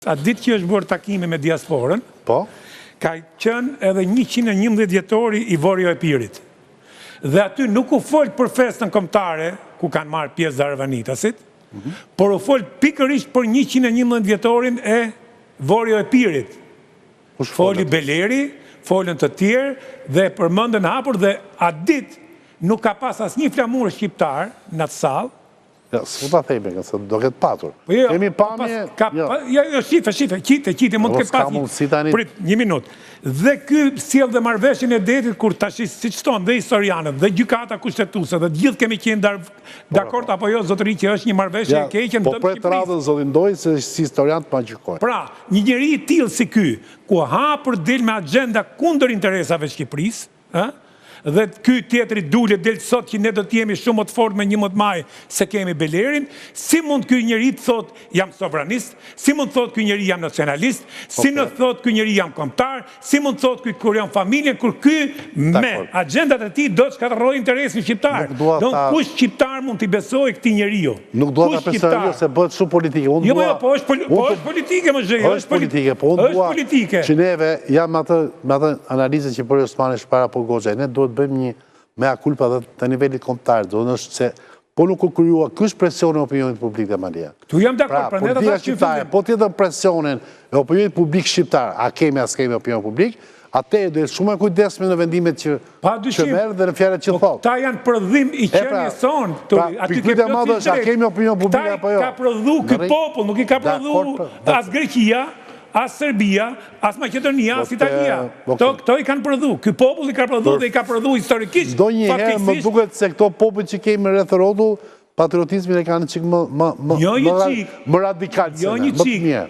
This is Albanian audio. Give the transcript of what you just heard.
A ditë që është bërë takime me diasporën, Po? ka qenë edhe 111 vjetori i Vorjo e Pirit. Dhe aty nuk u folë për festën kombëtare, ku kanë marrë pjesë Darvanitasit, por u folë pikërisht për 111 vjetorin e Vorjo e Pirit. Foli Beleri, folën të tjerë, dhe përmendën hapur dhe atë ditë nuk ka pas asnjë flamur shqiptar në atë sallë. Ja, s'u ta thejme, se do këtë patur. Kemi pamje... Jo, shife, qite, mund të këtë pas prit, një minutë. Dhe ky sjell dhe marrëveshjen e detit, kur tash siç thonë dhe historianët, dhe gjykata kushtetuese, dhe gjithë kemi qenë dakord apo jo, zotëri, që është një marrëveshje e keqe në Po pret radhën zotin Doj, se si historiant pa gjykojnë. Pra, një njeri i tillë si ky, ku hapur del me agenda kundër interesave Shqipërisë, dhe ky tjetri dule del sot që ne do të jemi shumë më të fortë me 11 maj se kemi Belerin, si mund ky njeri të thot jam sovranist, si mund të thot ky njeri jam nacionalist, si në thot ky njeri jam kombëtar, si mund të thot ky kur jam familje, kur ky me agendat e tij do të shkatërrojë interesin shqiptar. Do kush shqiptar mund t'i besojë këtij njeriu? Nuk dua ta personalizoj se bëhet shumë politike. Jo, po është politike më zhej, është politike, po unë dua që neve jam me atë analizën që bëri Osmani para po Goxha, ne duhet bëjmë një mea culpa dhe të nivelit kombëtar, do në është se po nuk u kryua kësh presionin e opinionit publik dhe Malia. Tu jam dakord, pra ne ta shqiptare, po tjetër presionin e opinionit publik shqiptar, a kemi as kemi opinion publik, atë dhe shumë e kujdesme në vendimet që merë dhe në fjalët që thot. Ta janë prodhim i qenie son. Pra, pikpyetja madhe është a kemi opinion publik apo jo. Ka prodhu ky popull, nuk i ka prodhu as Greqia, as Serbia, as Maqedonia, as Italia. Këto i kanë prodhu. Ky popull i ka prodhu dhe i ka prodhu historikisht. Do njëherë më duket se këto popull që kemi rreth rrotull, patriotizmin e kanë çik më radikal, më të mirë.